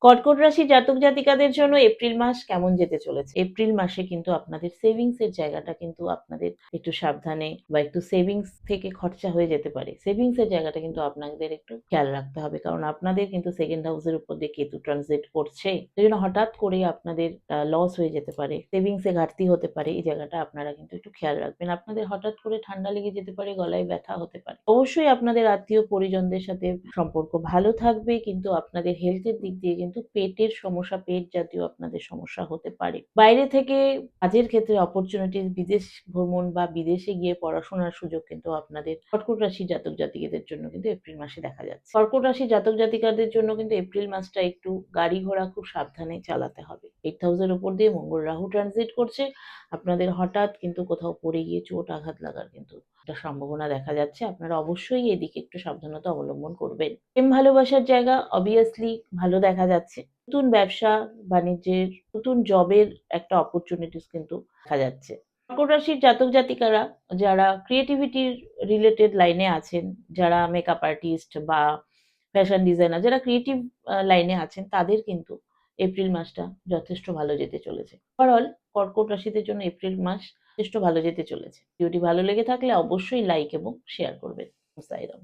কর্কট রাশি জাতক জাতিকাদের জন্য এপ্রিল মাস কেমন যেতে চলেছে? এপ্রিল মাসে কিন্তু আপনাদের সেভিংস এর জায়গাটা কিন্তু আপনাদের একটু সাবধানে বা একটু সেভিংস থেকে খরচা হয়ে যেতে পারে। সেভিংস এর জায়গাটা কিন্তু আপনাদের একটু খেয়াল রাখতে হবে, কারণ আপনাদের কিন্তু সেকেন্ড হাউসের উপর দিয়ে কেতু ট্রানজিট করছে। সেই জন্য হঠাৎ করেই আপনাদের লস হয়ে যেতে পারে, সেভিংস এ ঘাটতি হতে পারে। এই জায়গাটা আপনারা কিন্তু একটু খেয়াল রাখবেন। আপনাদের হঠাৎ করে ঠান্ডা লেগে যেতে পারে, গলায় ব্যথা হতে পারে। অবশ্যই আপনাদের আত্মীয় পরিজনদের সাথে সম্পর্ক ভালো থাকবে, কিন্তু আপনাদের হেলথের দিক দিয়ে কিন্তু পেটের সমস্যা, পেট জাতীয় আপনাদের সমস্যা হতে পারে। বাইরে থেকে কাজের ক্ষেত্রে অপরচুনিটি, বিদেশ ভ্রমণ বা বিদেশে গিয়ে পড়াশোনার সুযোগ কিন্তু আপনাদের কর্কট রাশি জাতক জাতিকাদের জন্য কিন্তু এপ্রিল মাসে দেখা যাচ্ছে। কর্কট রাশি জাতক জাতিকাদের জন্য কিন্তু এপ্রিল মাসটা একটু গাড়ি ঘোড়া খুব সাবধানে চালাতে হবে। 8th হাউসের উপর দিয়ে মঙ্গল রাহু ট্রানজিট করছে। আপনাদের হঠাৎ কিন্তু কোথাও পড়ে গিয়ে চোট আঘাত লাগার কিন্তু একটা সম্ভাবনা দেখা যাচ্ছে। আপনারা অবশ্যই এদিকে একটু সাবধানতা অবলম্বন করবেন। প্রেম ভালোবাসার জায়গা অবভিয়াসলি ভালো দেখা যাচ্ছে। নতুন ব্যবসা বাণিজ্যের, নতুন জবের একটা অপরচুনিটিস কিন্তু দেখা যাচ্ছে। কর্কট রাশির জাতক জাতিকারা যারা ক্রিয়েটিভিটির রিলেটেড লাইনে আছেন, যারা মেকআপ আর্টিস্ট বা ফ্যাশন ডিজাইনার, যারা ক্রিয়েটিভ লাইনে আছেন, তাদের কিন্তু এপ্রিল মাসটা যথেষ্ট ভালো যেতে চলেছে। ওভারঅল কর্কট রাশিদের জন্য এপ্রিল মাস যথেষ্ট ভালো যেতে চলেছে। ভিডিওটি ভালো লেগে থাকলে অবশ্যই লাইক এবং শেয়ার করবেন। সাইরাম।